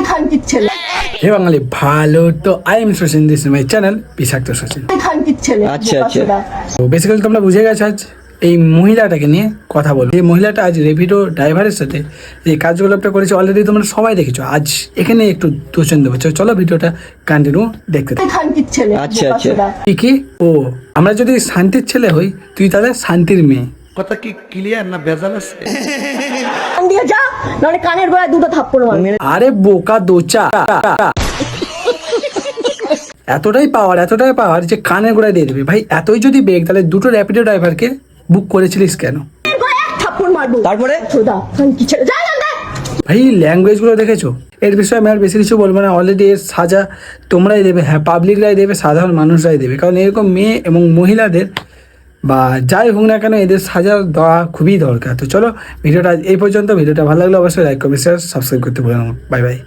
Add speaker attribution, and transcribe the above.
Speaker 1: খানকির ছেলে,
Speaker 2: হে বাঙালি ভালো তো I am Sachin, this is my channel বিষাক্ত শচীন।
Speaker 1: খানকির ছেলে।
Speaker 3: আচ্ছা, আচ্ছা।
Speaker 1: বোকাচোদা।
Speaker 2: তো বেসিক্যালি তোমরা বুঝে গেছো আজ এই মহিলাটাকে নিয়ে কথা বলবো। এই মহিলাটা আজ রেপিডো ড্রাইভারের সাথে যে কাজগুলো একটা করেছে অলরেডি তোমরা সবাই দেখেছো। আজ এখানে একটু দোষণ দেবো, চলো ভিডিওটা কন্টিনিউ দেখতে থাকো।
Speaker 1: খানকির ছেলে।
Speaker 3: আচ্ছা, আচ্ছা।
Speaker 1: বোকাচোদা।
Speaker 2: কি ও আমরা যদি শান্তির ছেলে হই, তুই তাহলে শান্তির মেয়ে।
Speaker 4: কথা কি ক্লিয়ার না ভেজাল আছে?
Speaker 1: কান দিয়ে যা, নাহলে কানের গোড়ায় দুটো থাপ্পড় মারবে।
Speaker 2: আরে বোকা দোচা, এতটাই পাওয়ার যে কানের গোড়ায় দিয়ে দেবে। ভাই এতই যদি বেগ, তাহলে দুটো র্যাপিডো ড্রাইভারকে বুক করেছিলিস কেন?
Speaker 1: কানের গোড়ায় এক থাপ্পড় মারবো।
Speaker 3: তারপরে?
Speaker 1: চোদা, খানকির ছেলে। যা এখান থেকে।
Speaker 2: ভাই ল্যাঙ্গুয়েজ গুলো দেখেছো? এর বিষয়ে আমি আর বেশি কিছু বলবো না। অলরেডি এর সাজা তোমরাই দেবে, হ্যাঁ পাবলিকরাই দেবে, সাধারণ মানুষরাই দেবে। কারণ এরকম মেয়ে এবং মহিলাদের বা যাই হোক না কেন এদের সাজা দেওয়া খুবই দরকার। তো চলো ভিডিওটা এই পর্যন্ত। ভিডিওটা ভালো লাগলে অবশ্যই লাইক কমেন্ট শেয়ার সাবস্ক্রাইব করতে ভুলো না। Bye bye.